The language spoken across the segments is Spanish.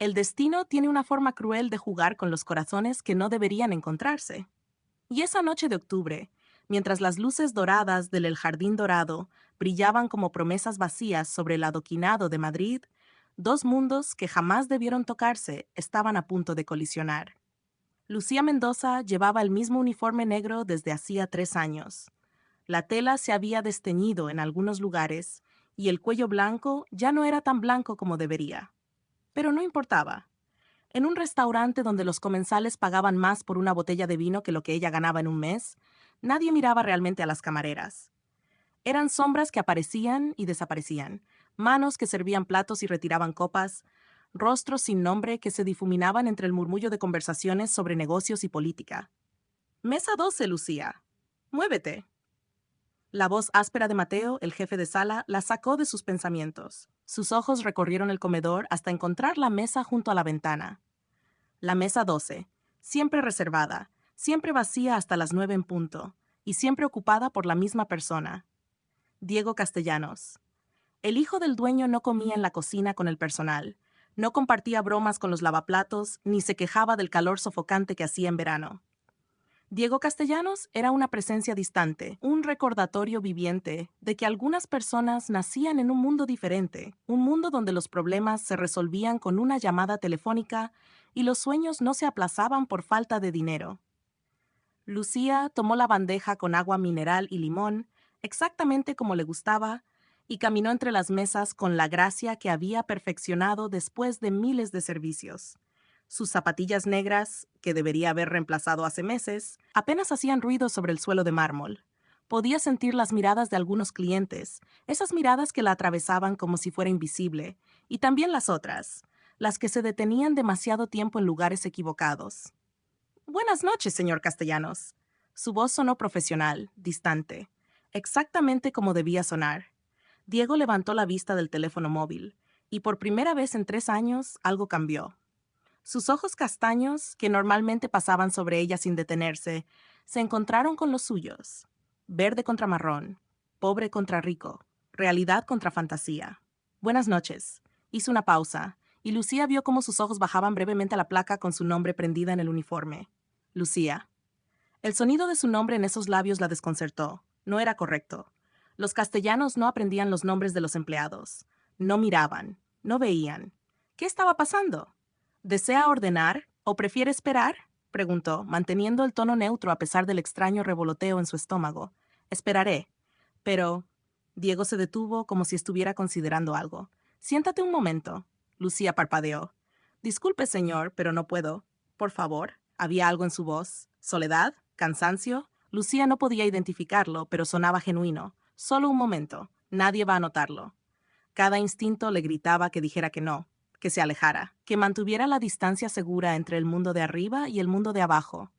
El destino tiene una forma cruel de jugar con los corazones que no deberían encontrarse. Y esa noche de octubre, mientras las luces doradas del El Jardín Dorado brillaban como promesas vacías sobre el adoquinado de Madrid, dos mundos que jamás debieron tocarse estaban a punto de colisionar. Lucía Mendoza llevaba el mismo uniforme negro desde hacía 3 años. La tela se había desteñido en algunos lugares y el cuello blanco ya no era tan blanco como debería. Pero no importaba. En un restaurante donde los comensales pagaban más por una botella de vino que lo que ella ganaba en un mes, nadie miraba realmente a las camareras. Eran sombras que aparecían y desaparecían, manos que servían platos y retiraban copas, rostros sin nombre que se difuminaban entre el murmullo de conversaciones sobre negocios y política. Mesa 12, Lucía. Muévete. La voz áspera de Mateo, el jefe de sala, la sacó de sus pensamientos. Sus ojos recorrieron el comedor hasta encontrar la mesa junto a la ventana. La mesa 12, siempre reservada, siempre vacía hasta las 9 en punto, y siempre ocupada por la misma persona. Diego Castellanos. El hijo del dueño no comía en la cocina con el personal, no compartía bromas con los lavaplatos, ni se quejaba del calor sofocante que hacía en verano. Diego Castellanos era una presencia distante, un recordatorio viviente de que algunas personas nacían en un mundo diferente, un mundo donde los problemas se resolvían con una llamada telefónica y los sueños no se aplazaban por falta de dinero. Lucía tomó la bandeja con agua mineral y limón, exactamente como le gustaba, y caminó entre las mesas con la gracia que había perfeccionado después de miles de servicios. Sus zapatillas negras, que debería haber reemplazado hace meses, apenas hacían ruido sobre el suelo de mármol. Podía sentir las miradas de algunos clientes, esas miradas que la atravesaban como si fuera invisible, y también las otras, las que se detenían demasiado tiempo en lugares equivocados. Buenas noches, señor Castellanos. Su voz sonó profesional, distante, exactamente como debía sonar. Diego levantó la vista del teléfono móvil, y por primera vez en 3 años algo cambió. Sus ojos castaños, que normalmente pasaban sobre ella sin detenerse, se encontraron con los suyos. Verde contra marrón, pobre contra rico, realidad contra fantasía. Buenas noches. Hizo una pausa, y Lucía vio cómo sus ojos bajaban brevemente a la placa con su nombre prendida en el uniforme. Lucía. El sonido de su nombre en esos labios la desconcertó. No era correcto. Los castellanos no aprendían los nombres de los empleados. No miraban. No veían. ¿Qué estaba pasando? ¿Desea ordenar o prefiere esperar? Preguntó, manteniendo el tono neutro a pesar del extraño revoloteo en su estómago. Esperaré. Pero... Diego se detuvo como si estuviera considerando algo. Siéntate un momento. Lucía parpadeó. Disculpe, señor, pero no puedo. Por favor. Había algo en su voz. ¿Soledad? ¿Cansancio? Lucía no podía identificarlo, pero sonaba genuino. Solo un momento. Nadie va a notarlo. Cada instinto le gritaba que dijera que no, que se alejara, que mantuviera la distancia segura entre el mundo de arriba y el mundo de abajo.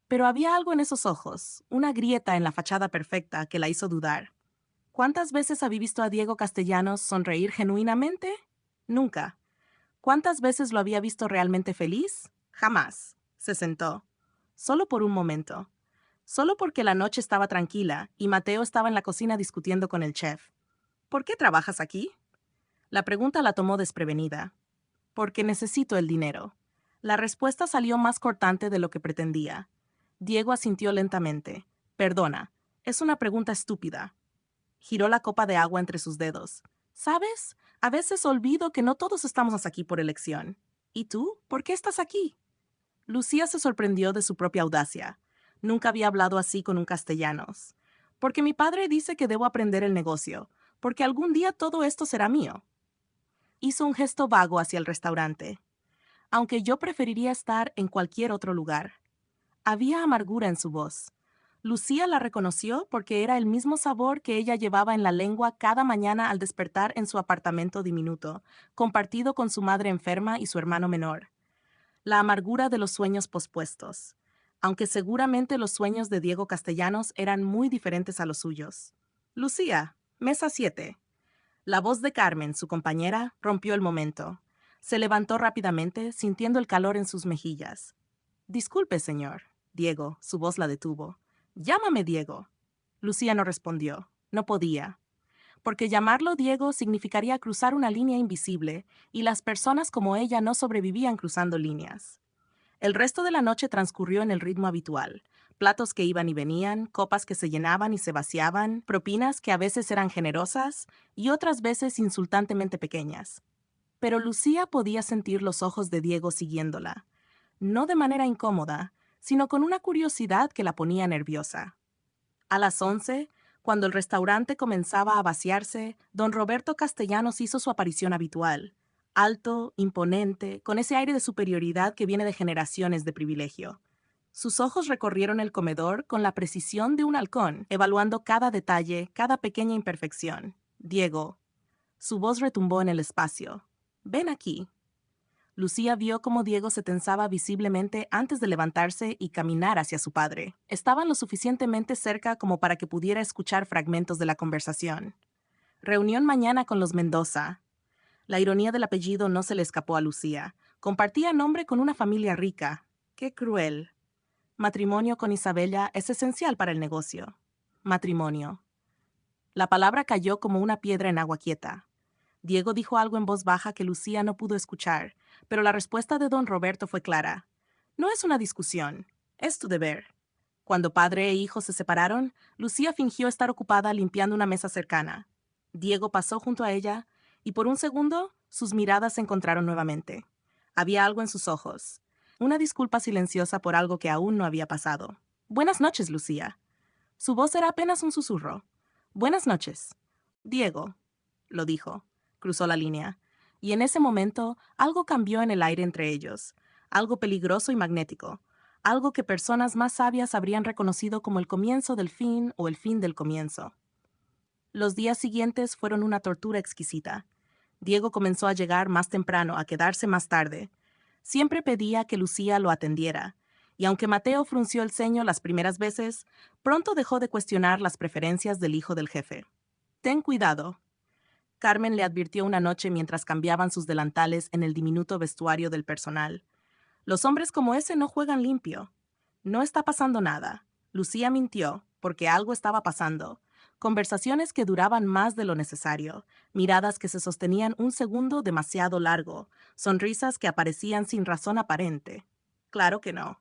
Pero había algo en esos ojos, una grieta en la fachada perfecta que la hizo dudar. ¿Cuántas veces había visto a Diego Castellanos sonreír genuinamente? Nunca. ¿Cuántas veces lo había visto realmente feliz? Jamás. Se sentó. Solo por un momento. Solo porque la noche estaba tranquila y Mateo estaba en la cocina discutiendo con el chef. ¿Por qué trabajas aquí? La pregunta la tomó desprevenida. Porque necesito el dinero. La respuesta salió más cortante de lo que pretendía. Diego asintió lentamente. Perdona, es una pregunta estúpida. Giró la copa de agua entre sus dedos. ¿Sabes? A veces olvido que no todos estamos aquí por elección. ¿Y tú? ¿Por qué estás aquí? Lucía se sorprendió de su propia audacia. Nunca había hablado así con un castellanos. Porque mi padre dice que debo aprender el negocio, porque algún día todo esto será mío. Hizo un gesto vago hacia el restaurante. Aunque yo preferiría estar en cualquier otro lugar. Había amargura en su voz. Lucía la reconoció porque era el mismo sabor que ella llevaba en la lengua cada mañana al despertar en su apartamento diminuto, compartido con su madre enferma y su hermano menor. La amargura de los sueños pospuestos, aunque seguramente los sueños de Diego Castellanos eran muy diferentes a los suyos. Lucía, mesa 7. La voz de Carmen, su compañera, rompió el momento. Se levantó rápidamente, sintiendo el calor en sus mejillas. Disculpe, señor. Diego, su voz la detuvo. Llámame Diego. Lucía no respondió. No podía. porque llamarlo Diego significaría cruzar una línea invisible, y las personas como ella no sobrevivían cruzando líneas. El resto de la noche transcurrió en el ritmo habitual. Platos que iban y venían, copas que se llenaban y se vaciaban, propinas que a veces eran generosas y otras veces insultantemente pequeñas. Pero Lucía podía sentir los ojos de Diego siguiéndola, no de manera incómoda, sino con una curiosidad que la ponía nerviosa. A las 11, cuando el restaurante comenzaba a vaciarse, don Roberto Castellanos hizo su aparición habitual, alto, imponente, con ese aire de superioridad que viene de generaciones de privilegio. Sus ojos recorrieron el comedor con la precisión de un halcón, evaluando cada detalle, cada pequeña imperfección. Diego. Su voz retumbó en el espacio. Ven aquí. Lucía vio cómo Diego se tensaba visiblemente antes de levantarse y caminar hacia su padre. Estaban lo suficientemente cerca como para que pudiera escuchar fragmentos de la conversación. Reunión mañana con los Mendoza. La ironía del apellido no se le escapó a Lucía. Compartía nombre con una familia rica. ¡Qué cruel! Matrimonio con Isabella es esencial para el negocio. Matrimonio. La palabra cayó como una piedra en agua quieta. Diego dijo algo en voz baja que Lucía no pudo escuchar, pero la respuesta de don Roberto fue clara. No es una discusión, es tu deber. Cuando padre e hijo se separaron, Lucía fingió estar ocupada limpiando una mesa cercana. Diego pasó junto a ella, y por un segundo sus miradas se encontraron nuevamente. Había algo en sus ojos, una disculpa silenciosa por algo que aún no había pasado. Buenas noches, Lucía. Su voz era apenas un susurro. Buenas noches. Diego, lo dijo. Cruzó la línea. Y en ese momento, algo cambió en el aire entre ellos. Algo peligroso y magnético. Algo que personas más sabias habrían reconocido como el comienzo del fin o el fin del comienzo. Los días siguientes fueron una tortura exquisita. Diego comenzó a llegar más temprano, a quedarse más tarde. Siempre pedía que Lucía lo atendiera, y aunque Mateo frunció el ceño las primeras veces, pronto dejó de cuestionar las preferencias del hijo del jefe. Ten cuidado. Carmen le advirtió una noche mientras cambiaban sus delantales en el diminuto vestuario del personal. Los hombres como ese no juegan limpio. No está pasando nada. Lucía mintió, porque algo estaba pasando. Conversaciones que duraban más de lo necesario, miradas que se sostenían un segundo demasiado largo, sonrisas que aparecían sin razón aparente. Claro que no.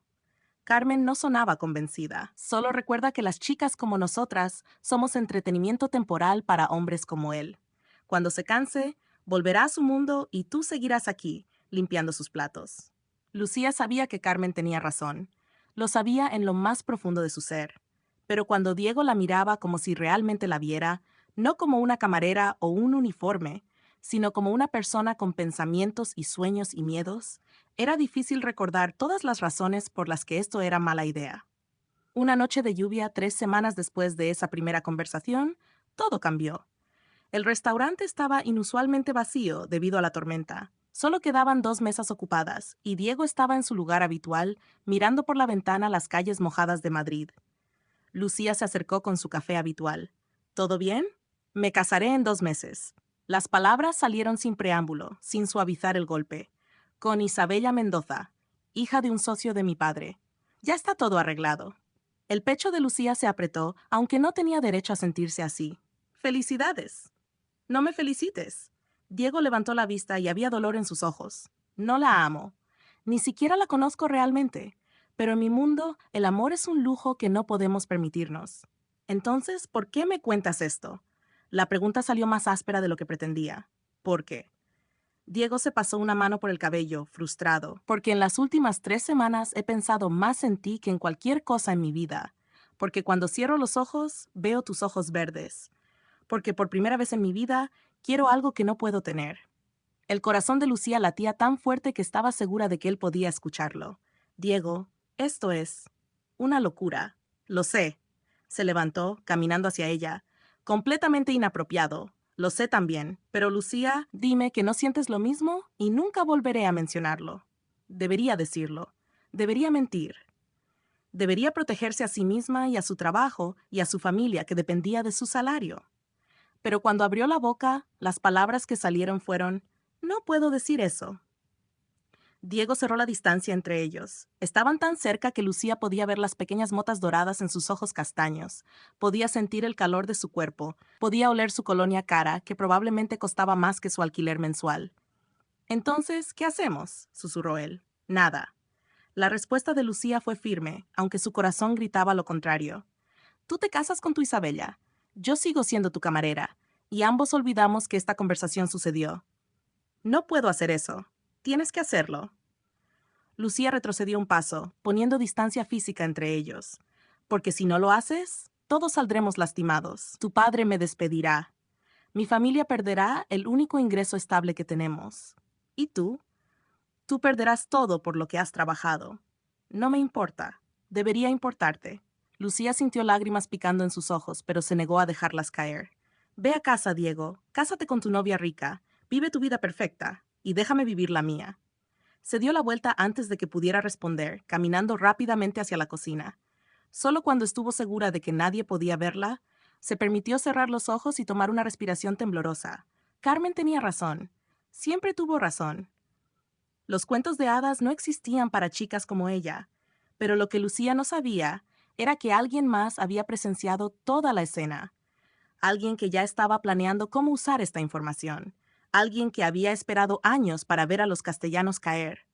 Carmen no sonaba convencida. Solo recuerda que las chicas como nosotras somos entretenimiento temporal para hombres como él. Cuando se canse, volverá a su mundo y tú seguirás aquí, limpiando sus platos. Lucía sabía que Carmen tenía razón. Lo sabía en lo más profundo de su ser. Pero cuando Diego la miraba como si realmente la viera, no como una camarera o un uniforme, sino como una persona con pensamientos y sueños y miedos, era difícil recordar todas las razones por las que esto era mala idea. Una noche de lluvia 3 semanas después de esa primera conversación, todo cambió. El restaurante estaba inusualmente vacío debido a la tormenta. Solo quedaban 2 mesas ocupadas, y Diego estaba en su lugar habitual, mirando por la ventana las calles mojadas de Madrid. Lucía se acercó con su café habitual. ¿Todo bien? Me casaré en 2 meses. Las palabras salieron sin preámbulo, sin suavizar el golpe. Con Isabella Mendoza, hija de un socio de mi padre. Ya está todo arreglado. El pecho de Lucía se apretó, aunque no tenía derecho a sentirse así. ¡Felicidades! No me felicites. Diego levantó la vista y había dolor en sus ojos. No la amo. Ni siquiera la conozco realmente. Pero en mi mundo, el amor es un lujo que no podemos permitirnos. Entonces, ¿por qué me cuentas esto? La pregunta salió más áspera de lo que pretendía. ¿Por qué? Diego se pasó una mano por el cabello, frustrado, porque en las últimas 3 semanas he pensado más en ti que en cualquier cosa en mi vida. Porque cuando cierro los ojos, veo tus ojos verdes. Porque por primera vez en mi vida, quiero algo que no puedo tener. El corazón de Lucía latía tan fuerte que estaba segura de que él podía escucharlo. Diego, esto es una locura. Lo sé. Se levantó, caminando hacia ella. Completamente inapropiado. Lo sé también. Pero Lucía, dime que no sientes lo mismo y nunca volveré a mencionarlo. Debería decirlo. Debería mentir. Debería protegerse a sí misma y a su trabajo y a su familia que dependía de su salario. Pero cuando abrió la boca, las palabras que salieron fueron, no puedo decir eso. Diego cerró la distancia entre ellos. Estaban tan cerca que Lucía podía ver las pequeñas motas doradas en sus ojos castaños, podía sentir el calor de su cuerpo, podía oler su colonia cara, que probablemente costaba más que su alquiler mensual. Entonces, ¿qué hacemos?, susurró él. Nada. La respuesta de Lucía fue firme, aunque su corazón gritaba lo contrario. Tú te casas con tu Isabella. Yo sigo siendo tu camarera. Y ambos olvidamos que esta conversación sucedió. No puedo hacer eso. Tienes que hacerlo. Lucía retrocedió un paso, poniendo distancia física entre ellos. Porque si no lo haces, todos saldremos lastimados. Tu padre me despedirá. Mi familia perderá el único ingreso estable que tenemos. ¿Y tú? Tú perderás todo por lo que has trabajado. No me importa. Debería importarte. Lucía sintió lágrimas picando en sus ojos, pero se negó a dejarlas caer. Ve a casa, Diego. Cásate con tu novia rica. Vive tu vida perfecta. Y déjame vivir la mía. Se dio la vuelta antes de que pudiera responder, caminando rápidamente hacia la cocina. Solo cuando estuvo segura de que nadie podía verla, se permitió cerrar los ojos y tomar una respiración temblorosa. Carmen tenía razón. Siempre tuvo razón. Los cuentos de hadas no existían para chicas como ella, pero lo que Lucía no sabía era que alguien más había presenciado toda la escena. Alguien que ya estaba planeando cómo usar esta información. Alguien que había esperado años para ver a los castellanos caer.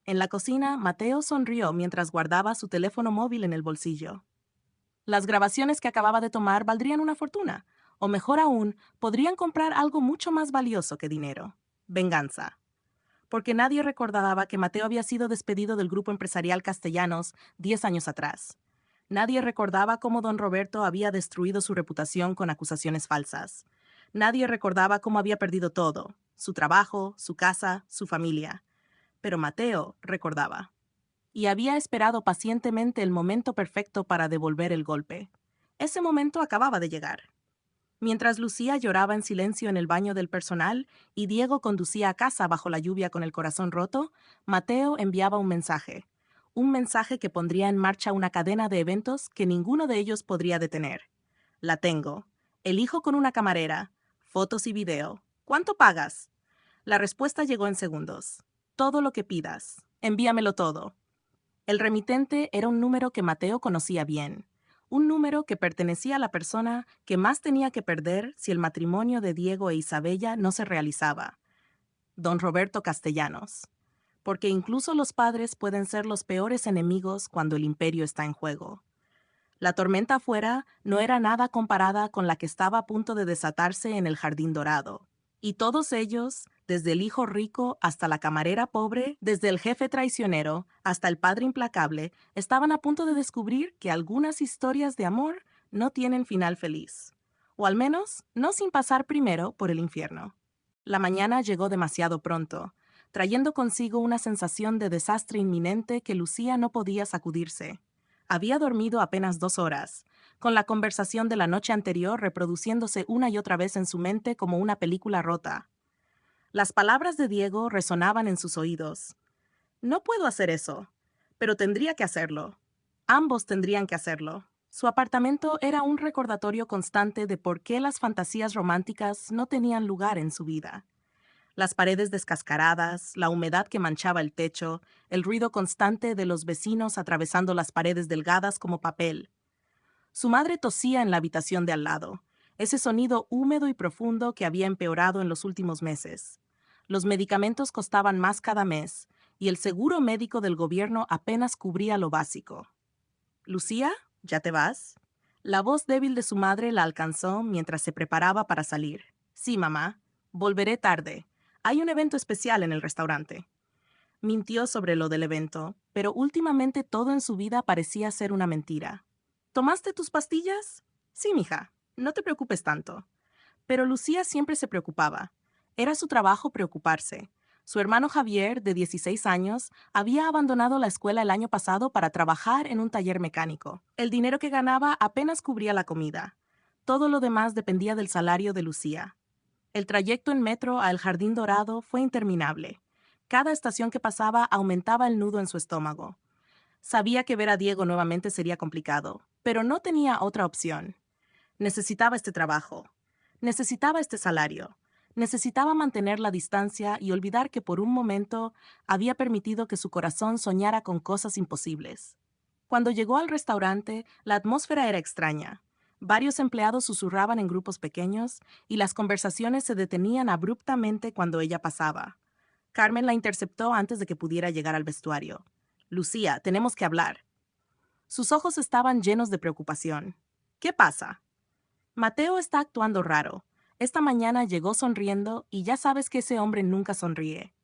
En la cocina, Mateo sonrió mientras guardaba su teléfono móvil en el bolsillo. Las grabaciones que acababa de tomar valdrían una fortuna, o mejor aún, podrían comprar algo mucho más valioso que dinero: venganza. Porque nadie recordaba que Mateo había sido despedido del grupo empresarial Castellanos 10 años atrás. Nadie recordaba cómo don Roberto había destruido su reputación con acusaciones falsas. Nadie recordaba cómo había perdido todo: su trabajo, su casa, su familia. Pero Mateo recordaba. Y había esperado pacientemente el momento perfecto para devolver el golpe. Ese momento acababa de llegar. Mientras Lucía lloraba en silencio en el baño del personal y Diego conducía a casa bajo la lluvia con el corazón roto, Mateo enviaba un mensaje. Un mensaje que pondría en marcha una cadena de eventos que ninguno de ellos podría detener. La tengo. El hijo con una camarera. Fotos y video. ¿Cuánto pagas? La respuesta llegó en segundos. Todo lo que pidas. Envíamelo todo. El remitente era un número que Mateo conocía bien. Un número que pertenecía a la persona que más tenía que perder si el matrimonio de Diego e Isabella no se realizaba: don Roberto Castellanos. Porque incluso los padres pueden ser los peores enemigos cuando el imperio está en juego. La tormenta afuera no era nada comparada con la que estaba a punto de desatarse en el Jardín Dorado. Y todos ellos, desde el hijo rico hasta la camarera pobre, desde el jefe traicionero hasta el padre implacable, estaban a punto de descubrir que algunas historias de amor no tienen final feliz. O al menos, no sin pasar primero por el infierno. La mañana llegó demasiado pronto, trayendo consigo una sensación de desastre inminente que Lucía no podía sacudirse. Había dormido apenas 2 horas, con la conversación de la noche anterior reproduciéndose una y otra vez en su mente como una película rota. Las palabras de Diego resonaban en sus oídos. No puedo hacer eso, pero tendría que hacerlo. Ambos tendrían que hacerlo. Su apartamento era un recordatorio constante de por qué las fantasías románticas no tenían lugar en su vida. Las paredes descascaradas, la humedad que manchaba el techo, el ruido constante de los vecinos atravesando las paredes delgadas como papel. Su madre tosía en la habitación de al lado, ese sonido húmedo y profundo que había empeorado en los últimos meses. Los medicamentos costaban más cada mes, y el seguro médico del gobierno apenas cubría lo básico. «Lucía, ¿ya te vas?». La voz débil de su madre la alcanzó mientras se preparaba para salir. «Sí, mamá. Volveré tarde. Hay un evento especial en el restaurante». Mintió sobre lo del evento, pero últimamente todo en su vida parecía ser una mentira. ¿Tomaste tus pastillas? Sí, mija. No te preocupes tanto. Pero Lucía siempre se preocupaba. Era su trabajo preocuparse. Su hermano Javier, de 16 años, había abandonado la escuela el año pasado para trabajar en un taller mecánico. El dinero que ganaba apenas cubría la comida. Todo lo demás dependía del salario de Lucía. El trayecto en metro a El Jardín Dorado fue interminable. Cada estación que pasaba aumentaba el nudo en su estómago. Sabía que ver a Diego nuevamente sería complicado, pero no tenía otra opción. Necesitaba este trabajo. Necesitaba este salario. Necesitaba mantener la distancia y olvidar que por un momento había permitido que su corazón soñara con cosas imposibles. Cuando llegó al restaurante, la atmósfera era extraña. Varios empleados susurraban en grupos pequeños y las conversaciones se detenían abruptamente cuando ella pasaba. Carmen la interceptó antes de que pudiera llegar al vestuario. Lucía, tenemos que hablar. Sus ojos estaban llenos de preocupación. ¿Qué pasa? Mateo está actuando raro. Esta mañana llegó sonriendo y ya sabes que ese hombre nunca sonríe.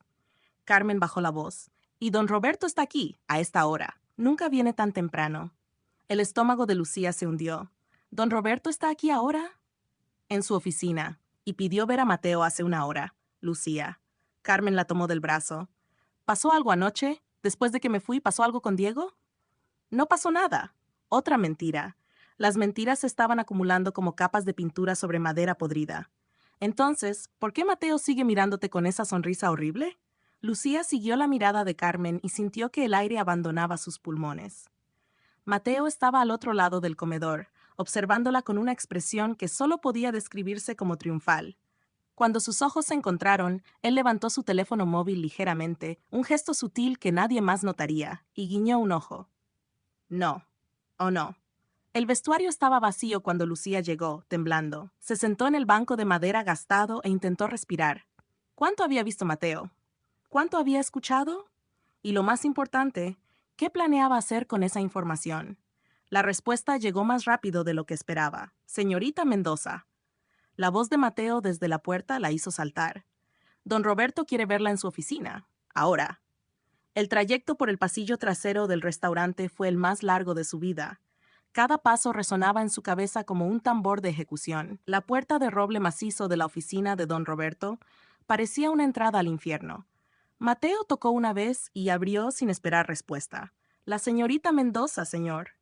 Carmen bajó la voz. Y don Roberto está aquí, a esta hora. Nunca viene tan temprano. El estómago de Lucía se hundió. ¿Don Roberto está aquí ahora? En su oficina, y pidió ver a Mateo hace una hora. Lucía. Carmen la tomó del brazo. ¿Pasó algo anoche? ¿Después de que me fui, pasó algo con Diego? No pasó nada. Otra mentira. Las mentiras se estaban acumulando como capas de pintura sobre madera podrida. Entonces, ¿por qué Mateo sigue mirándote con esa sonrisa horrible? Lucía siguió la mirada de Carmen y sintió que el aire abandonaba sus pulmones. Mateo estaba al otro lado del comedor, observándola con una expresión que solo podía describirse como triunfal. Cuando sus ojos se encontraron, él levantó su teléfono móvil ligeramente, un gesto sutil que nadie más notaría, y guiñó un ojo. No. ¿O no? El vestuario estaba vacío cuando Lucía llegó, temblando. Se sentó en el banco de madera gastado e intentó respirar. ¿Cuánto había visto Mateo? ¿Cuánto había escuchado? Y lo más importante, ¿qué planeaba hacer con esa información? La respuesta llegó más rápido de lo que esperaba. Señorita Mendoza. La voz de Mateo desde la puerta la hizo saltar. Don Roberto quiere verla en su oficina. Ahora. El trayecto por el pasillo trasero del restaurante fue el más largo de su vida. Cada paso resonaba en su cabeza como un tambor de ejecución. La puerta de roble macizo de la oficina de don Roberto parecía una entrada al infierno. Mateo tocó una vez y abrió sin esperar respuesta. La señorita Mendoza, señor.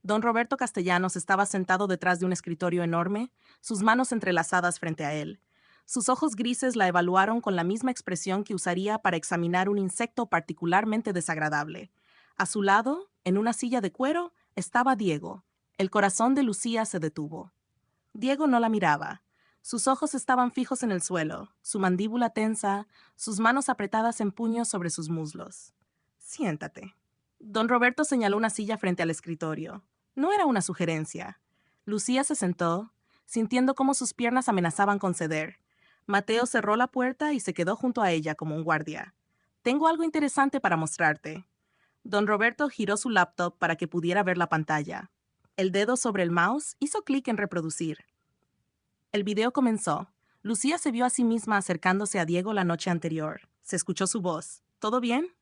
Don Roberto Castellanos estaba sentado detrás de un escritorio enorme, sus manos entrelazadas frente a él. Sus ojos grises la evaluaron con la misma expresión que usaría para examinar un insecto particularmente desagradable. A su lado, en una silla de cuero, estaba Diego. El corazón de Lucía se detuvo. Diego no la miraba. Sus ojos estaban fijos en el suelo, su mandíbula tensa, sus manos apretadas en puños sobre sus muslos. Siéntate. Don Roberto señaló una silla frente al escritorio. No era una sugerencia. Lucía se sentó, sintiendo cómo sus piernas amenazaban con ceder. Mateo cerró la puerta y se quedó junto a ella como un guardia. Tengo algo interesante para mostrarte. Don Roberto giró su laptop para que pudiera ver la pantalla. El dedo sobre el mouse hizo clic en reproducir. El video comenzó. Lucía se vio a sí misma acercándose a Diego la noche anterior. Se escuchó su voz. ¿Todo bien?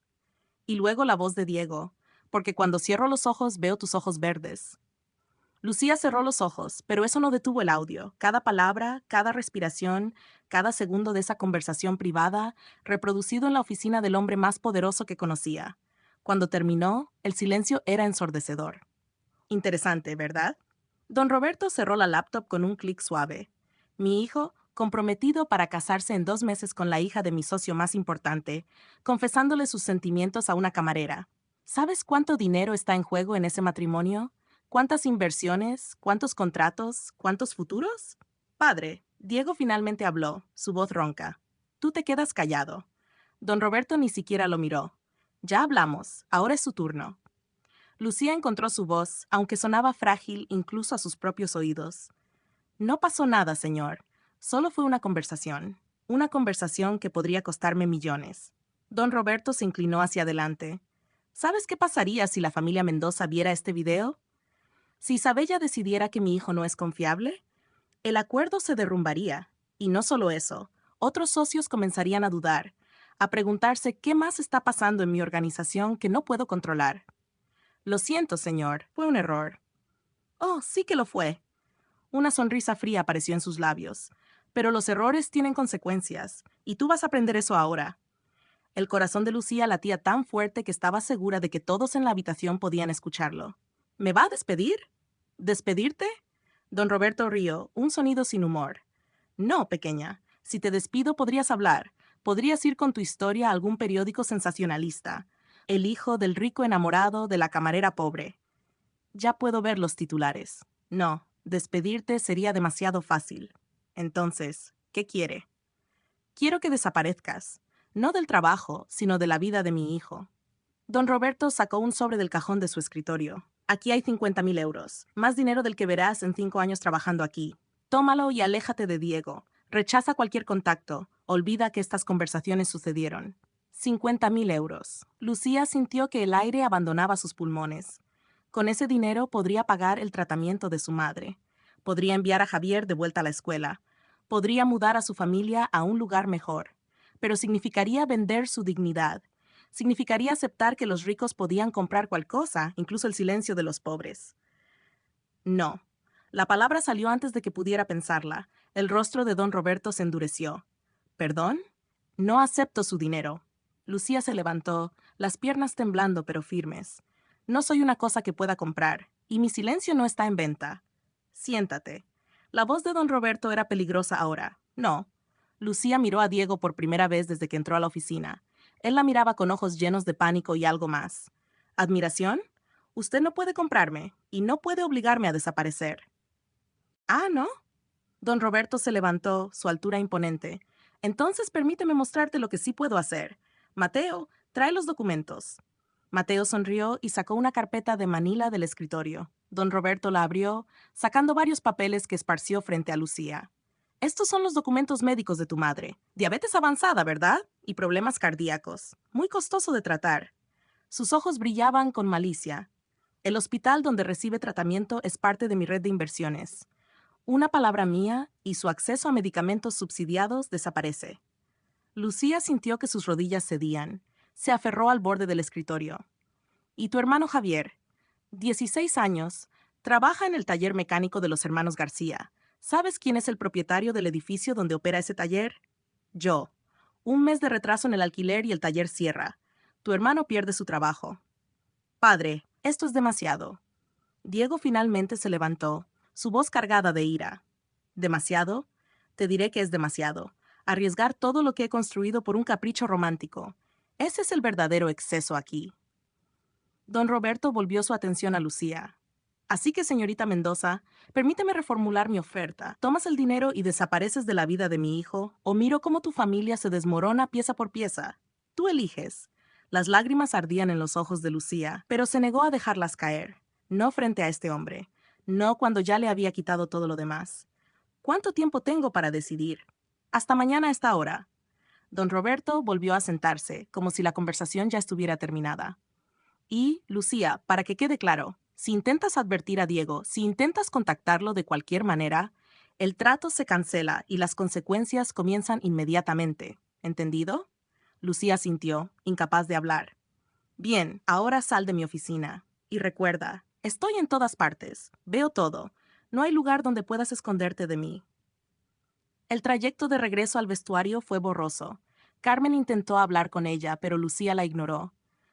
Y luego la voz de Diego. Porque cuando cierro los ojos veo tus ojos verdes. Lucía cerró los ojos, pero eso no detuvo el audio. Cada palabra, cada respiración, cada segundo de esa conversación privada, reproducido en la oficina del hombre más poderoso que conocía. Cuando terminó, el silencio era ensordecedor. Interesante, ¿verdad? Don Roberto cerró la laptop con un clic suave. Mi hijo, comprometido para casarse en 2 meses con la hija de mi socio más importante, confesándole sus sentimientos a una camarera. ¿Sabes cuánto dinero está en juego en ese matrimonio? ¿Cuántas inversiones? ¿Cuántos contratos? ¿Cuántos futuros? Padre, Diego finalmente habló, su voz ronca. Tú te quedas callado. Don Roberto ni siquiera lo miró. Ya hablamos, ahora es su turno. Lucía encontró su voz, aunque sonaba frágil incluso a sus propios oídos. No pasó nada, señor. Solo fue una conversación. Una conversación que podría costarme millones. Don Roberto se inclinó hacia adelante. ¿Sabes qué pasaría si la familia Mendoza viera este video? Si Isabella decidiera que mi hijo no es confiable, el acuerdo se derrumbaría. Y no solo eso, otros socios comenzarían a dudar, a preguntarse qué más está pasando en mi organización que no puedo controlar. Lo siento, señor, fue un error. Oh, sí que lo fue. Una sonrisa fría apareció en sus labios. Pero los errores tienen consecuencias, y tú vas a aprender eso ahora. El corazón de Lucía latía tan fuerte que estaba segura de que todos en la habitación podían escucharlo. ¿Me va a despedir? ¿Despedirte? Don Roberto rió, un sonido sin humor. No, pequeña. Si te despido podrías hablar. Podrías ir con tu historia a algún periódico sensacionalista. El hijo del rico enamorado de la camarera pobre. Ya puedo ver los titulares. No, despedirte sería demasiado fácil. Entonces, ¿qué quiere? Quiero que desaparezcas. No del trabajo, sino de la vida de mi hijo. Don Roberto sacó un sobre del cajón de su escritorio. Aquí hay 50,000 euros, más dinero del que verás en 5 años trabajando aquí. Tómalo y aléjate de Diego. Rechaza cualquier contacto. Olvida que estas conversaciones sucedieron. 50,000 euros. Lucía sintió que el aire abandonaba sus pulmones. Con ese dinero podría pagar el tratamiento de su madre. Podría enviar a Javier de vuelta a la escuela. Podría mudar a su familia a un lugar mejor. Pero significaría vender su dignidad. Significaría aceptar que los ricos podían comprar cual cosa, incluso el silencio de los pobres. No. La palabra salió antes de que pudiera pensarla. El rostro de don Roberto se endureció. ¿Perdón? No acepto su dinero. Lucía se levantó, las piernas temblando pero firmes. No soy una cosa que pueda comprar, y mi silencio no está en venta. Siéntate. La voz de don Roberto era peligrosa ahora. No. Lucía miró a Diego por primera vez desde que entró a la oficina. Él la miraba con ojos llenos de pánico y algo más. ¿Admiración? Usted no puede comprarme, y no puede obligarme a desaparecer. Ah, ¿no? Don Roberto se levantó, su altura imponente. Entonces permíteme mostrarte lo que sí puedo hacer. Mateo, trae los documentos. Mateo sonrió y sacó una carpeta de manila del escritorio. Don Roberto la abrió, sacando varios papeles que esparció frente a Lucía. Estos son los documentos médicos de tu madre. Diabetes avanzada, ¿verdad? Y problemas cardíacos. Muy costoso de tratar. Sus ojos brillaban con malicia. El hospital donde recibe tratamiento es parte de mi red de inversiones. Una palabra mía y su acceso a medicamentos subsidiados desaparece. Lucía sintió que sus rodillas cedían. Se aferró al borde del escritorio. ¿Y tu hermano Javier? 16 años. Trabaja en el taller mecánico de los hermanos García. ¿Sabes quién es el propietario del edificio donde opera ese taller? Yo. 1 mes de retraso en el alquiler y el taller cierra. Tu hermano pierde su trabajo. Padre, esto es demasiado. Diego finalmente se levantó, su voz cargada de ira. ¿Demasiado? Te diré que es demasiado. Arriesgar todo lo que he construido por un capricho romántico. Ese es el verdadero exceso aquí. Don Roberto volvió su atención a Lucía. Así que, señorita Mendoza, permíteme reformular mi oferta. ¿Tomas el dinero y desapareces de la vida de mi hijo, o miro cómo tu familia se desmorona pieza por pieza? Tú eliges. Las lágrimas ardían en los ojos de Lucía, pero se negó a dejarlas caer. No frente a este hombre. No cuando ya le había quitado todo lo demás. ¿Cuánto tiempo tengo para decidir? Hasta mañana a esta hora. Don Roberto volvió a sentarse, como si la conversación ya estuviera terminada. Y, Lucía, para que quede claro, si intentas advertir a Diego, si intentas contactarlo de cualquier manera, el trato se cancela y las consecuencias comienzan inmediatamente. ¿Entendido? Lucía sintió, incapaz de hablar. Bien, ahora sal de mi oficina. Y recuerda, estoy en todas partes, veo todo. No hay lugar donde puedas esconderte de mí. El trayecto de regreso al vestuario fue borroso. Carmen intentó hablar con ella, pero Lucía la ignoró.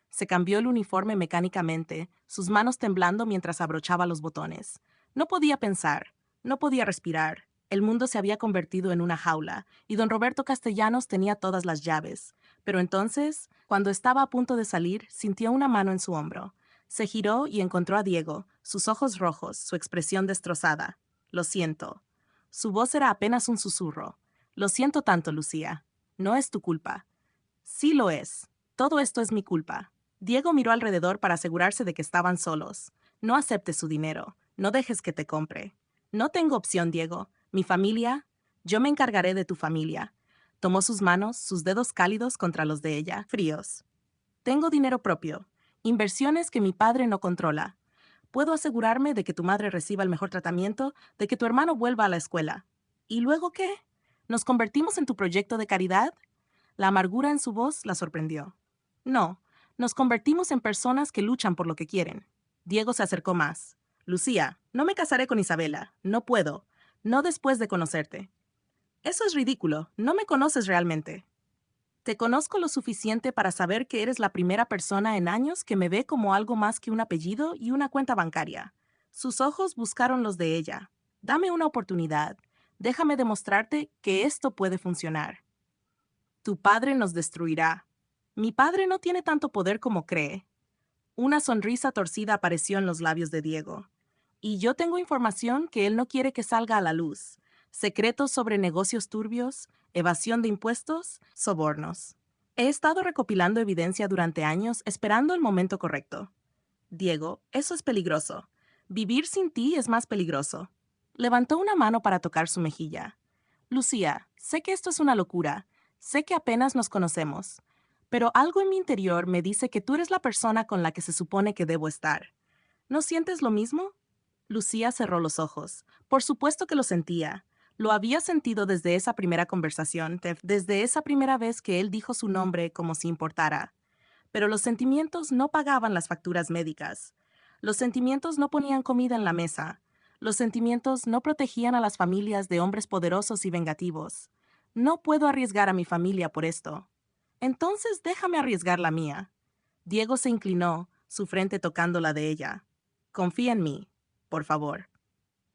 Se cambió el uniforme mecánicamente, sus manos temblando mientras abrochaba los botones. No podía pensar, no podía respirar. El mundo se había convertido en una jaula, y don Roberto Castellanos tenía todas las llaves. Pero entonces, cuando estaba a punto de salir, sintió una mano en su hombro. Se giró y encontró a Diego, sus ojos rojos, su expresión destrozada. Lo siento. Su voz era apenas un susurro. Lo siento tanto, Lucía. No es tu culpa. Sí lo es. Todo esto es mi culpa. Diego miró alrededor para asegurarse de que estaban solos. No aceptes su dinero. No dejes que te compre. No tengo opción, Diego. Mi familia. Yo me encargaré de tu familia. Tomó sus manos, sus dedos cálidos contra los de ella, fríos. Tengo dinero propio. Inversiones que mi padre no controla. Puedo asegurarme de que tu madre reciba el mejor tratamiento, de que tu hermano vuelva a la escuela. ¿Y luego qué? ¿Nos convertimos en tu proyecto de caridad? La amargura en su voz la sorprendió. No, nos convertimos en personas que luchan por lo que quieren. Diego se acercó más. Lucía, no me casaré con Isabela. No puedo. No después de conocerte. Eso es ridículo. No me conoces realmente. Te conozco lo suficiente para saber que eres la primera persona en años que me ve como algo más que un apellido y una cuenta bancaria. Sus ojos buscaron los de ella. Dame una oportunidad. Déjame demostrarte que esto puede funcionar. Tu padre nos destruirá. Mi padre no tiene tanto poder como cree. Una sonrisa torcida apareció en los labios de Diego. Y yo tengo información que él no quiere que salga a la luz. Secretos sobre negocios turbios, evasión de impuestos, sobornos. He estado recopilando evidencia durante años esperando el momento correcto. Diego, eso es peligroso. Vivir sin ti es más peligroso. Levantó una mano para tocar su mejilla. Lucía, sé que esto es una locura. Sé que apenas nos conocemos. Pero algo en mi interior me dice que tú eres la persona con la que se supone que debo estar. ¿No sientes lo mismo? Lucía cerró los ojos. Por supuesto que lo sentía. Lo había sentido desde esa primera conversación, desde esa primera vez que él dijo su nombre como si importara. Pero los sentimientos no pagaban las facturas médicas. Los sentimientos no ponían comida en la mesa. Los sentimientos no protegían a las familias de hombres poderosos y vengativos. No puedo arriesgar a mi familia por esto. Entonces déjame arriesgar la mía. Diego se inclinó, su frente tocando la de ella. Confía en mí, por favor.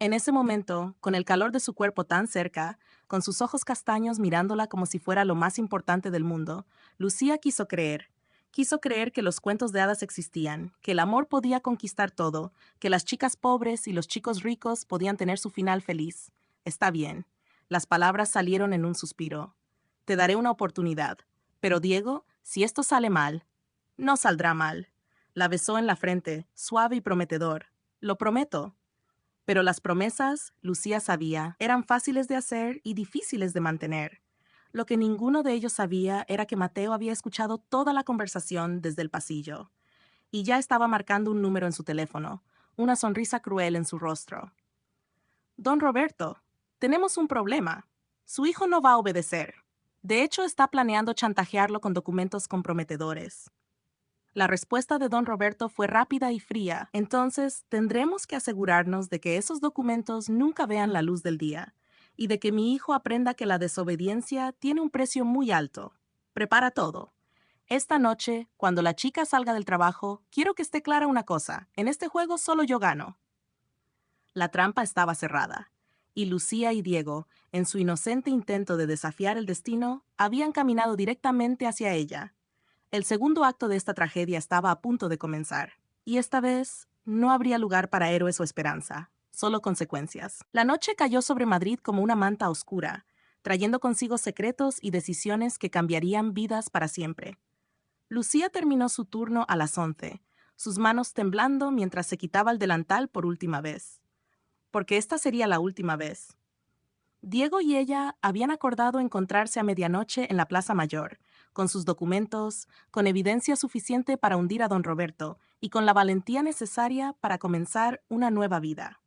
En ese momento, con el calor de su cuerpo tan cerca, con sus ojos castaños mirándola como si fuera lo más importante del mundo, Lucía quiso creer. Quiso creer que los cuentos de hadas existían, que el amor podía conquistar todo, que las chicas pobres y los chicos ricos podían tener su final feliz. Está bien. Las palabras salieron en un suspiro. Te daré una oportunidad. Pero Diego, si esto sale mal, no saldrá mal. La besó en la frente, suave y prometedor. Lo prometo. Pero las promesas, Lucía sabía, eran fáciles de hacer y difíciles de mantener. Lo que ninguno de ellos sabía era que Mateo había escuchado toda la conversación desde el pasillo, y ya estaba marcando un número en su teléfono, una sonrisa cruel en su rostro. Don Roberto, tenemos un problema. Su hijo no va a obedecer. De hecho, está planeando chantajearlo con documentos comprometedores. La respuesta de don Roberto fue rápida y fría. Entonces, tendremos que asegurarnos de que esos documentos nunca vean la luz del día y de que mi hijo aprenda que la desobediencia tiene un precio muy alto. Prepara todo. Esta noche, cuando la chica salga del trabajo, quiero que esté clara una cosa. En este juego solo yo gano. La trampa estaba cerrada, y Lucía y Diego, en su inocente intento de desafiar el destino, habían caminado directamente hacia ella. El segundo acto de esta tragedia estaba a punto de comenzar, y esta vez no habría lugar para héroes o esperanza, solo consecuencias. La noche cayó sobre Madrid como una manta oscura, trayendo consigo secretos y decisiones que cambiarían vidas para siempre. Lucía terminó su turno a las 11, sus manos temblando mientras se quitaba el delantal por última vez. Porque esta sería la última vez. Diego y ella habían acordado encontrarse a medianoche en la Plaza Mayor, con sus documentos, con evidencia suficiente para hundir a don Roberto y con la valentía necesaria para comenzar una nueva vida.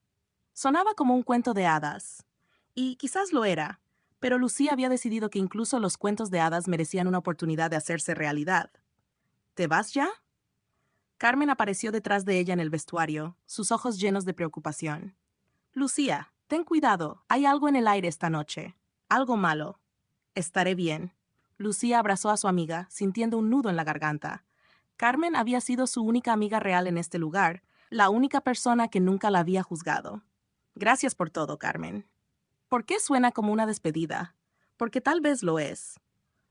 Sonaba como un cuento de hadas, y quizás lo era, pero Lucía había decidido que incluso los cuentos de hadas merecían una oportunidad de hacerse realidad. ¿Te vas ya? Carmen apareció detrás de ella en el vestuario, sus ojos llenos de preocupación. Lucía, ten cuidado, hay algo en el aire esta noche. Algo malo. Estaré bien. Lucía abrazó a su amiga, sintiendo un nudo en la garganta. Carmen había sido su única amiga real en este lugar, la única persona que nunca la había juzgado. Gracias por todo, Carmen. ¿Por qué suena como una despedida? Porque tal vez lo es.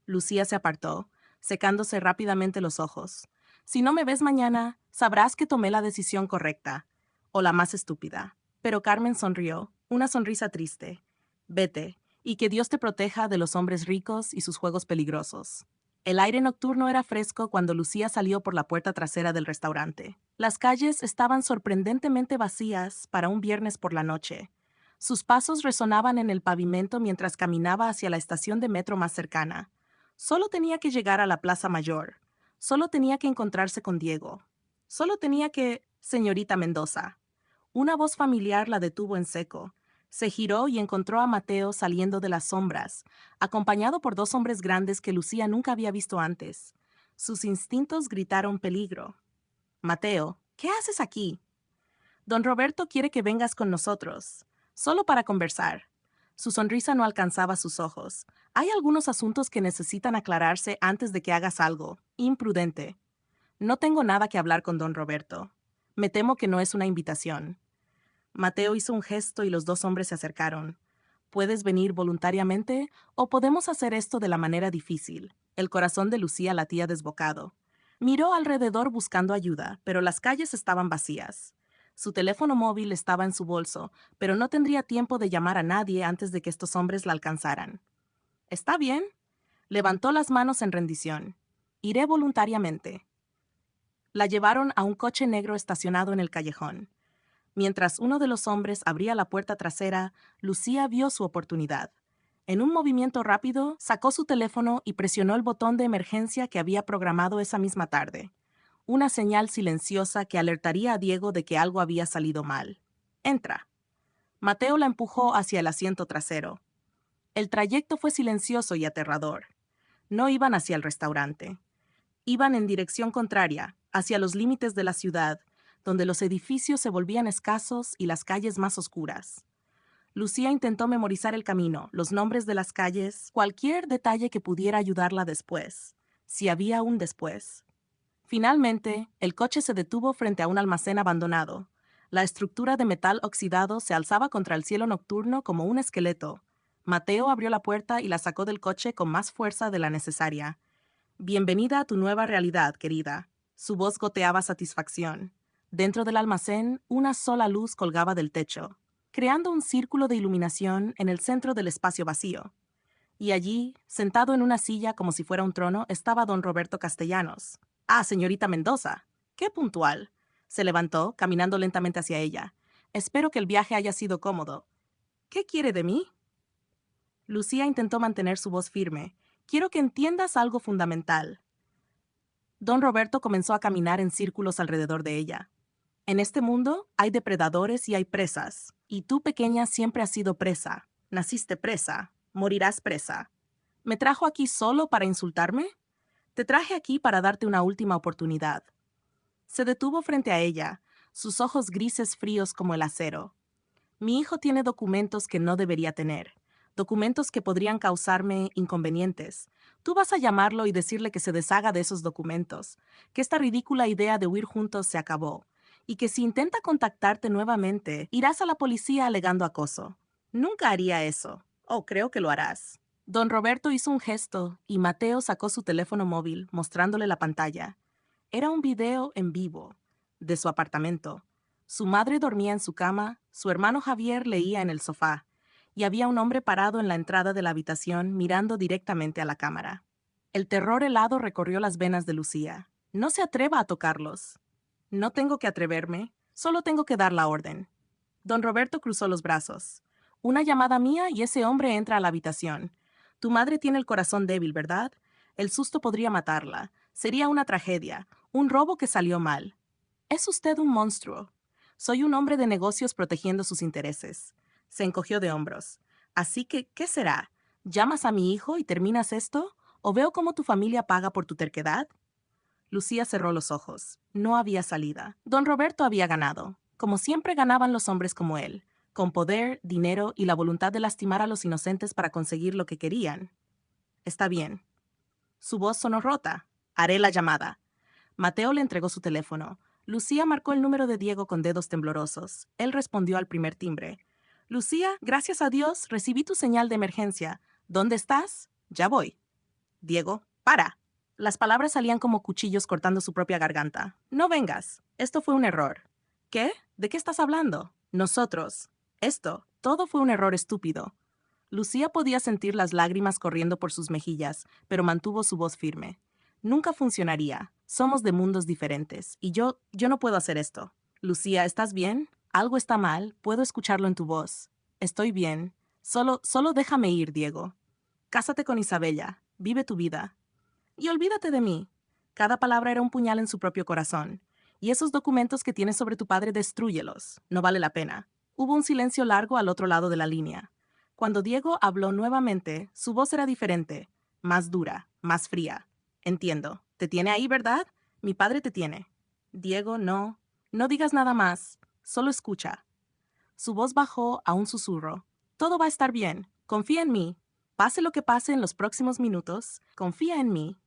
Lucía se apartó, secándose rápidamente los ojos. Si no me ves mañana, sabrás que tomé la decisión correcta, o la más estúpida. Pero Carmen sonrió, una sonrisa triste. Vete, y que Dios te proteja de los hombres ricos y sus juegos peligrosos. El aire nocturno era fresco cuando Lucía salió por la puerta trasera del restaurante. Las calles estaban sorprendentemente vacías para un viernes por la noche. Sus pasos resonaban en el pavimento mientras caminaba hacia la estación de metro más cercana. Solo tenía que llegar a la Plaza Mayor. Solo tenía que encontrarse con Diego. Solo tenía que... Señorita Mendoza. Una voz familiar la detuvo en seco. Se giró y encontró a Mateo saliendo de las sombras, acompañado por dos hombres grandes que Lucía nunca había visto antes. Sus instintos gritaron peligro. Mateo, ¿qué haces aquí? Don Roberto quiere que vengas con nosotros, solo para conversar. Su sonrisa no alcanzaba sus ojos. Hay algunos asuntos que necesitan aclararse antes de que hagas algo. Imprudente. No tengo nada que hablar con don Roberto. Me temo que no es una invitación. Mateo hizo un gesto y los dos hombres se acercaron. Puedes venir voluntariamente o podemos hacer esto de la manera difícil. El corazón de Lucía latía desbocado. Miró alrededor buscando ayuda, pero las calles estaban vacías. Su teléfono móvil estaba en su bolso, pero no tendría tiempo de llamar a nadie antes de que estos hombres la alcanzaran. Está bien. Levantó las manos en rendición. Iré voluntariamente. La llevaron a un coche negro estacionado en el callejón. Mientras uno de los hombres abría la puerta trasera, Lucía vio su oportunidad. En un movimiento rápido, sacó su teléfono y presionó el botón de emergencia que había programado esa misma tarde. Una señal silenciosa que alertaría a Diego de que algo había salido mal. Entra. Mateo la empujó hacia el asiento trasero. El trayecto fue silencioso y aterrador. No iban hacia el restaurante. Iban en dirección contraria, hacia los límites de la ciudad, donde los edificios se volvían escasos y las calles más oscuras. Lucía intentó memorizar el camino, los nombres de las calles, cualquier detalle que pudiera ayudarla después, si había un después. Finalmente, el coche se detuvo frente a un almacén abandonado. La estructura de metal oxidado se alzaba contra el cielo nocturno como un esqueleto. Mateo abrió la puerta y la sacó del coche con más fuerza de la necesaria. Bienvenida a tu nueva realidad, querida. Su voz goteaba satisfacción. Dentro del almacén, una sola luz colgaba del techo, creando un círculo de iluminación en el centro del espacio vacío. Y allí, sentado en una silla como si fuera un trono, estaba don Roberto Castellanos. Ah, señorita Mendoza. Qué puntual. Se levantó, caminando lentamente hacia ella. Espero que el viaje haya sido cómodo. ¿Qué quiere de mí? Lucía intentó mantener su voz firme. Quiero que entiendas algo fundamental. Don Roberto comenzó a caminar en círculos alrededor de ella. En este mundo hay depredadores y hay presas. Y tú, pequeña, siempre has sido presa. Naciste presa. Morirás presa. ¿Me trajo aquí solo para insultarme? Te traje aquí para darte una última oportunidad. Se detuvo frente a ella, sus ojos grises fríos como el acero. Mi hijo tiene documentos que no debería tener, documentos que podrían causarme inconvenientes. Tú vas a llamarlo y decirle que se deshaga de esos documentos, que esta ridícula idea de huir juntos se acabó, y que si intenta contactarte nuevamente, irás a la policía alegando acoso. Nunca haría eso. Oh, creo que lo harás. Don Roberto hizo un gesto y Mateo sacó su teléfono móvil, mostrándole la pantalla. Era un video en vivo, de su apartamento. Su madre dormía en su cama, su hermano Javier leía en el sofá, y había un hombre parado en la entrada de la habitación mirando directamente a la cámara. El terror helado recorrió las venas de Lucía. No se atreva a tocarlos. No tengo que atreverme, solo tengo que dar la orden. Don Roberto cruzó los brazos. Una llamada mía y ese hombre entra a la habitación. Tu madre tiene el corazón débil, ¿verdad? El susto podría matarla. Sería una tragedia, un robo que salió mal. Es usted un monstruo. Soy un hombre de negocios protegiendo sus intereses. Se encogió de hombros. Así que, ¿qué será? ¿Llamas a mi hijo y terminas esto? ¿O veo cómo tu familia paga por tu terquedad? Lucía cerró los ojos. No había salida. Don Roberto había ganado. Como siempre ganaban los hombres como él, con poder, dinero y la voluntad de lastimar a los inocentes para conseguir lo que querían. Está bien. Su voz sonó rota. Haré la llamada. Mateo le entregó su teléfono. Lucía marcó el número de Diego con dedos temblorosos. Él respondió al primer timbre. Lucía, gracias a Dios, recibí tu señal de emergencia. ¿Dónde estás? Ya voy. Diego, para. Las palabras salían como cuchillos cortando su propia garganta. No vengas. Esto fue un error. ¿Qué? ¿De qué estás hablando? Nosotros. Esto. Todo fue un error estúpido. Lucía podía sentir las lágrimas corriendo por sus mejillas, pero mantuvo su voz firme. Nunca funcionaría. Somos de mundos diferentes, y yo no puedo hacer esto. Lucía, ¿estás bien? Algo está mal. Puedo escucharlo en tu voz. Estoy bien. Solo déjame ir, Diego. Cásate con Isabella. Vive tu vida. Y olvídate de mí. Cada palabra era un puñal en su propio corazón. Y esos documentos que tienes sobre tu padre, destrúyelos. No vale la pena. Hubo un silencio largo al otro lado de la línea. Cuando Diego habló nuevamente, su voz era diferente, más dura, más fría. Entiendo. Te tiene ahí, ¿verdad? Mi padre te tiene. Diego, no. No digas nada más. Solo escucha. Su voz bajó a un susurro. Todo va a estar bien. Confía en mí. Pase lo que pase en los próximos minutos, confía en mí.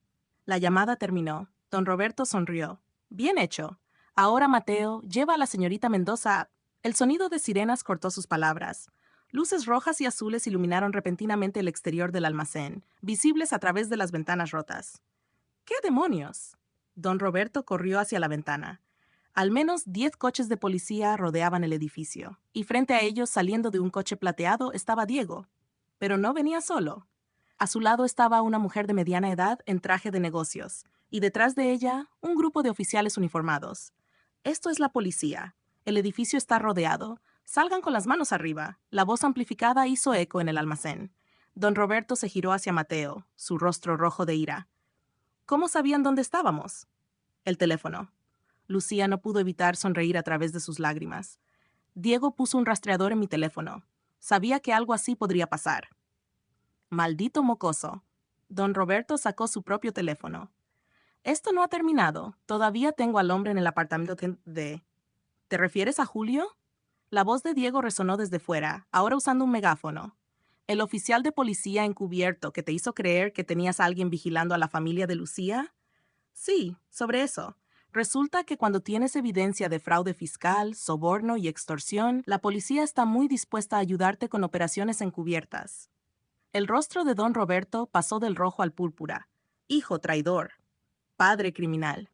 La llamada terminó. Don Roberto sonrió. Bien hecho. Ahora, Mateo, lleva a la señorita Mendoza. El sonido de sirenas cortó sus palabras. Luces rojas y azules iluminaron repentinamente el exterior del almacén, visibles a través de las ventanas rotas. ¿Qué demonios? Don Roberto corrió hacia la ventana. Al menos 10 coches de policía rodeaban el edificio, y frente a ellos, saliendo de un coche plateado, estaba Diego. Pero no venía solo. A su lado estaba una mujer de mediana edad en traje de negocios, y detrás de ella, un grupo de oficiales uniformados. Esto es la policía. El edificio está rodeado. Salgan con las manos arriba. La voz amplificada hizo eco en el almacén. Don Roberto se giró hacia Mateo, su rostro rojo de ira. ¿Cómo sabían dónde estábamos? El teléfono. Lucía no pudo evitar sonreír a través de sus lágrimas. Diego puso un rastreador en mi teléfono. Sabía que algo así podría pasar. Maldito mocoso. Don Roberto sacó su propio teléfono. Esto no ha terminado. Todavía tengo al hombre en el apartamento de... ¿Te refieres a Julio? La voz de Diego resonó desde fuera, ahora usando un megáfono. ¿El oficial de policía encubierto que te hizo creer que tenías a alguien vigilando a la familia de Lucía? Sí, sobre eso. Resulta que cuando tienes evidencia de fraude fiscal, soborno y extorsión, la policía está muy dispuesta a ayudarte con operaciones encubiertas. El rostro de don Roberto pasó del rojo al púrpura. Hijo traidor. Padre criminal.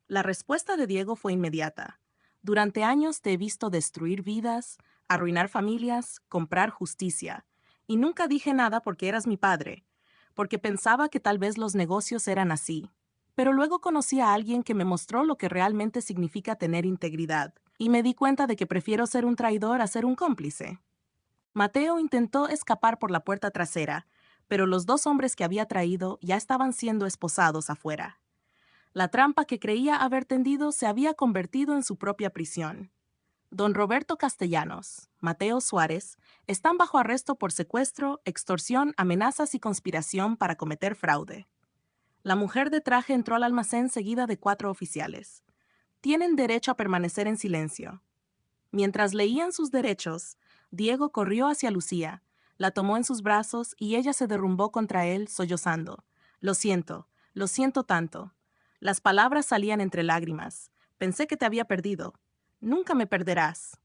La respuesta de Diego fue inmediata. Durante años te he visto destruir vidas, arruinar familias, comprar justicia. Y nunca dije nada porque eras mi padre, porque pensaba que tal vez los negocios eran así. Pero luego conocí a alguien que me mostró lo que realmente significa tener integridad, y me di cuenta de que prefiero ser un traidor a ser un cómplice. Mateo intentó escapar por la puerta trasera, pero los dos hombres que había traído ya estaban siendo esposados afuera. La trampa que creía haber tendido se había convertido en su propia prisión. Don Roberto Castellanos, Mateo Suárez, están bajo arresto por secuestro, extorsión, amenazas y conspiración para cometer fraude. La mujer de traje entró al almacén seguida de 4 oficiales. Tienen derecho a permanecer en silencio. Mientras leían sus derechos, Diego corrió hacia Lucía, la tomó en sus brazos y ella se derrumbó contra él, sollozando. Lo siento tanto. Las palabras salían entre lágrimas. Pensé que te había perdido. Nunca me perderás.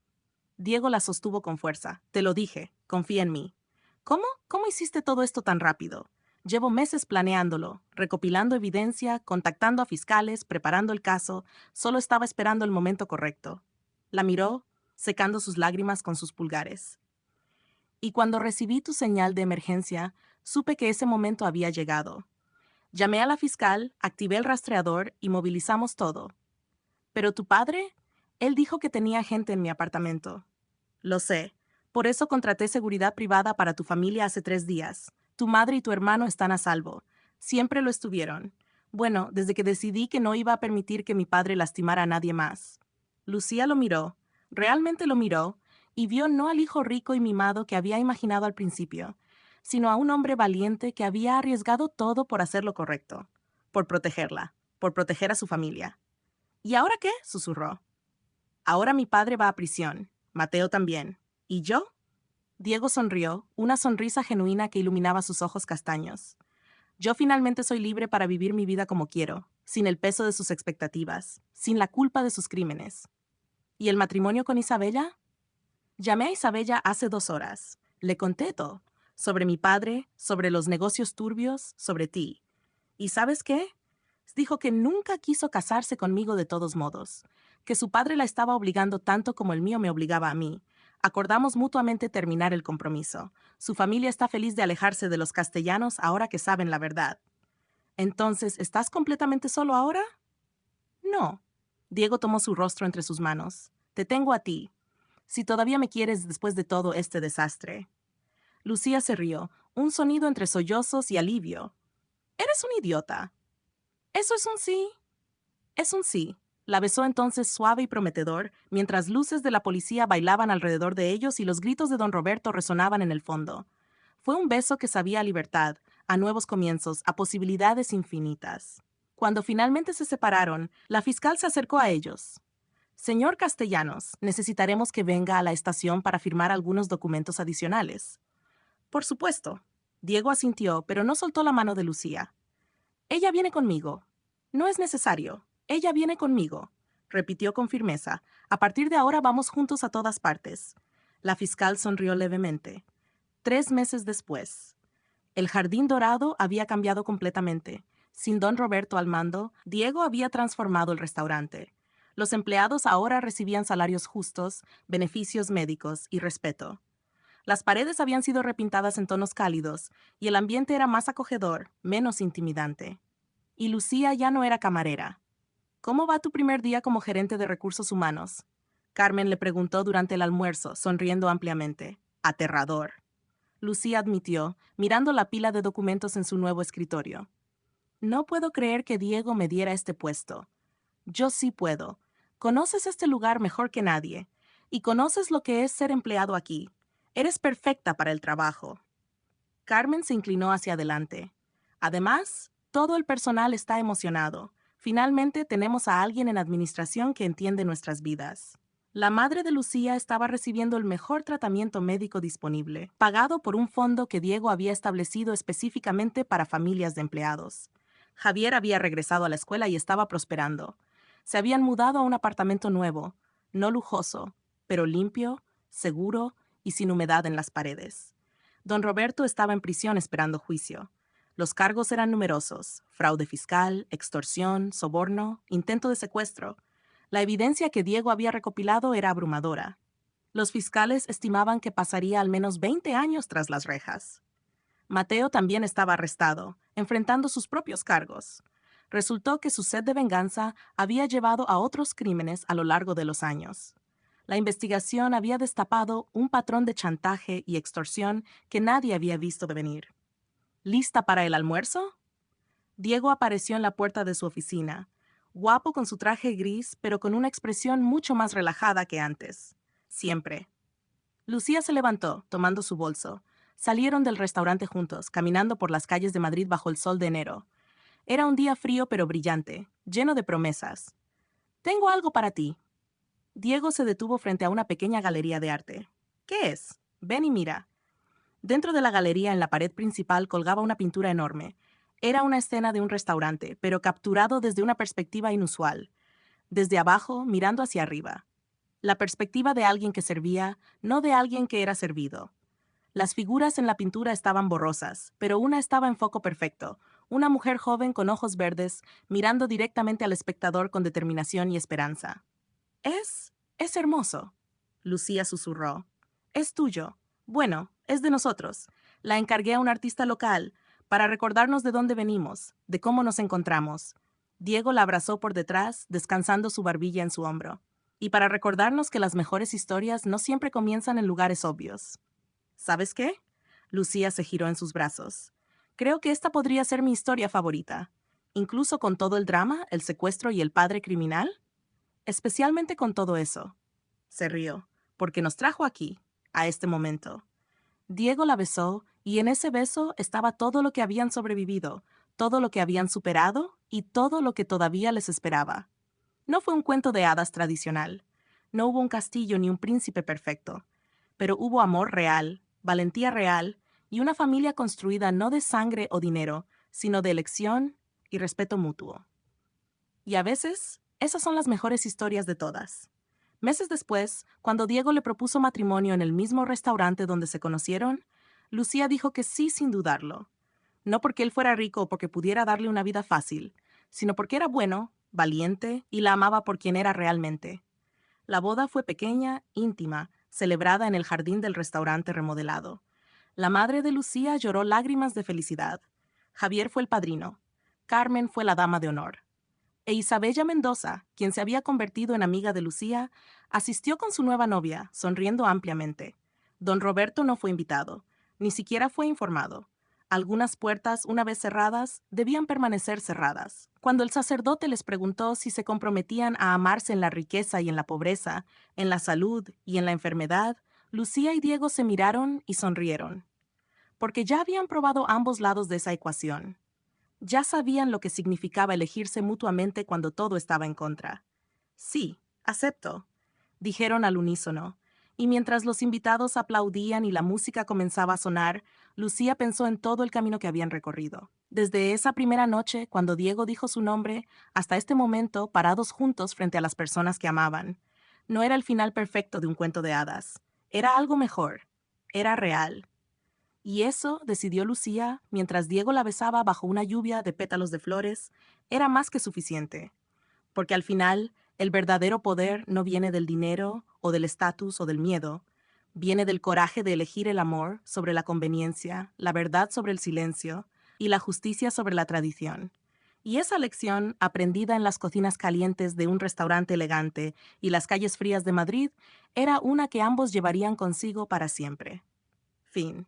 Diego la sostuvo con fuerza. Te lo dije, confía en mí. ¿Cómo? ¿Cómo hiciste todo esto tan rápido? Llevo meses planeándolo, recopilando evidencia, contactando a fiscales, preparando el caso. Solo estaba esperando el momento correcto. La miró, secando sus lágrimas con sus pulgares. Y cuando recibí tu señal de emergencia, supe que ese momento había llegado. Llamé a la fiscal, activé el rastreador y movilizamos todo. ¿Pero tu padre? Él dijo que tenía gente en mi apartamento. Lo sé. Por eso contraté seguridad privada para tu familia hace 3 días. Tu madre y tu hermano están a salvo. Siempre lo estuvieron. Bueno, desde que decidí que no iba a permitir que mi padre lastimara a nadie más. Lucía lo miró, realmente lo miró, y vio no al hijo rico y mimado que había imaginado al principio, sino a un hombre valiente que había arriesgado todo por hacer lo correcto, por protegerla, por proteger a su familia. ¿Y ahora qué? Susurró. Ahora mi padre va a prisión, Mateo también. ¿Y yo? Diego sonrió, una sonrisa genuina que iluminaba sus ojos castaños. Yo finalmente soy libre para vivir mi vida como quiero, sin el peso de sus expectativas, sin la culpa de sus crímenes. ¿Y el matrimonio con Isabella? Llamé a Isabella hace 2 horas. Le conté todo, sobre mi padre, sobre los negocios turbios, sobre ti. ¿Y sabes qué? Dijo que nunca quiso casarse conmigo de todos modos, que su padre la estaba obligando tanto como el mío me obligaba a mí. Acordamos mutuamente terminar el compromiso. Su familia está feliz de alejarse de los castellanos ahora que saben la verdad. Entonces, ¿estás completamente solo ahora? No. Diego tomó su rostro entre sus manos. Te tengo a ti. Si todavía me quieres después de todo este desastre. Lucía se rió, un sonido entre sollozos y alivio. Eres un idiota. Eso es un sí. Es un sí. La besó entonces suave y prometedor, mientras luces de la policía bailaban alrededor de ellos y los gritos de don Roberto resonaban en el fondo. Fue un beso que sabía a libertad, a nuevos comienzos, a posibilidades infinitas. Cuando finalmente se separaron, la fiscal se acercó a ellos. Señor Castellanos, necesitaremos que venga a la estación para firmar algunos documentos adicionales. Por supuesto. Diego asintió, pero no soltó la mano de Lucía. Ella viene conmigo. No es necesario. Ella viene conmigo, repitió con firmeza. A partir de ahora vamos juntos a todas partes. La fiscal sonrió levemente. 3 meses después. El Jardín Dorado había cambiado completamente. Sin don Roberto al mando, Diego había transformado el restaurante. Los empleados ahora recibían salarios justos, beneficios médicos y respeto. Las paredes habían sido repintadas en tonos cálidos, y el ambiente era más acogedor, menos intimidante. Y Lucía ya no era camarera. ¿Cómo va tu primer día como gerente de recursos humanos? Carmen le preguntó durante el almuerzo, sonriendo ampliamente. Aterrador. Lucía admitió, mirando la pila de documentos en su nuevo escritorio. No puedo creer que Diego me diera este puesto. Yo sí puedo. Conoces este lugar mejor que nadie. Y conoces lo que es ser empleado aquí. Eres perfecta para el trabajo. Carmen se inclinó hacia adelante. Además, todo el personal está emocionado. Finalmente tenemos a alguien en administración que entiende nuestras vidas. La madre de Lucía estaba recibiendo el mejor tratamiento médico disponible, pagado por un fondo que Diego había establecido específicamente para familias de empleados. Javier había regresado a la escuela y estaba prosperando. Se habían mudado a un apartamento nuevo, no lujoso, pero limpio, seguro y sin humedad en las paredes. Don Roberto estaba en prisión esperando juicio. Los cargos eran numerosos: fraude fiscal, extorsión, soborno, intento de secuestro. La evidencia que Diego había recopilado era abrumadora. Los fiscales estimaban que pasaría al menos 20 años tras las rejas. Mateo también estaba arrestado, enfrentando sus propios cargos. Resultó que su sed de venganza había llevado a otros crímenes a lo largo de los años. La investigación había destapado un patrón de chantaje y extorsión que nadie había visto venir. ¿Lista para el almuerzo? Diego apareció en la puerta de su oficina, guapo con su traje gris, pero con una expresión mucho más relajada que antes. Siempre. Lucía se levantó, tomando su bolso. Salieron del restaurante juntos, caminando por las calles de Madrid bajo el sol de enero. Era un día frío pero brillante, lleno de promesas. Tengo algo para ti. Diego se detuvo frente a una pequeña galería de arte. ¿Qué es? Ven y mira. Dentro de la galería, en la pared principal, colgaba una pintura enorme. Era una escena de un restaurante, pero capturado desde una perspectiva inusual. Desde abajo, mirando hacia arriba. La perspectiva de alguien que servía, no de alguien que era servido. Las figuras en la pintura estaban borrosas, pero una estaba en foco perfecto, una mujer joven con ojos verdes, mirando directamente al espectador con determinación y esperanza. Es hermoso, Lucía susurró. Es tuyo. Bueno, es de nosotros. La encargué a un artista local, para recordarnos de dónde venimos, de cómo nos encontramos. Diego la abrazó por detrás, descansando su barbilla en su hombro. Y para recordarnos que las mejores historias no siempre comienzan en lugares obvios. ¿Sabes qué? Lucía se giró en sus brazos. Creo que esta podría ser mi historia favorita. Incluso con todo el drama, el secuestro y el padre criminal. Especialmente con todo eso. Se rió, porque nos trajo aquí, a este momento. Diego la besó, y en ese beso estaba todo lo que habían sobrevivido, todo lo que habían superado y todo lo que todavía les esperaba. No fue un cuento de hadas tradicional. No hubo un castillo ni un príncipe perfecto. Pero hubo amor real, valentía real y una familia construida no de sangre o dinero, sino de elección y respeto mutuo. Y a veces, esas son las mejores historias de todas. Meses después, cuando Diego le propuso matrimonio en el mismo restaurante donde se conocieron, Lucía dijo que sí sin dudarlo. No porque él fuera rico o porque pudiera darle una vida fácil, sino porque era bueno, valiente y la amaba por quien era realmente. La boda fue pequeña, íntima, celebrada en el jardín del restaurante remodelado. La madre de Lucía lloró lágrimas de felicidad. Javier fue el padrino. Carmen fue la dama de honor. E Isabella Mendoza, quien se había convertido en amiga de Lucía, asistió con su nueva novia, sonriendo ampliamente. Don Roberto no fue invitado, ni siquiera fue informado. Algunas puertas, una vez cerradas, debían permanecer cerradas. Cuando el sacerdote les preguntó si se comprometían a amarse en la riqueza y en la pobreza, en la salud y en la enfermedad, Lucía y Diego se miraron y sonrieron. Porque ya habían probado ambos lados de esa ecuación. Ya sabían lo que significaba elegirse mutuamente cuando todo estaba en contra. Sí, acepto, dijeron al unísono, y mientras los invitados aplaudían y la música comenzaba a sonar, Lucía pensó en todo el camino que habían recorrido. Desde esa primera noche, cuando Diego dijo su nombre, hasta este momento, parados juntos frente a las personas que amaban. No era el final perfecto de un cuento de hadas. Era algo mejor. Era real. Y eso, decidió Lucía, mientras Diego la besaba bajo una lluvia de pétalos de flores, era más que suficiente. Porque al final, el verdadero poder no viene del dinero, o del estatus, o del miedo. Viene del coraje de elegir el amor sobre la conveniencia, la verdad sobre el silencio y la justicia sobre la tradición. Y esa lección, aprendida en las cocinas calientes de un restaurante elegante y las calles frías de Madrid, era una que ambos llevarían consigo para siempre. Fin.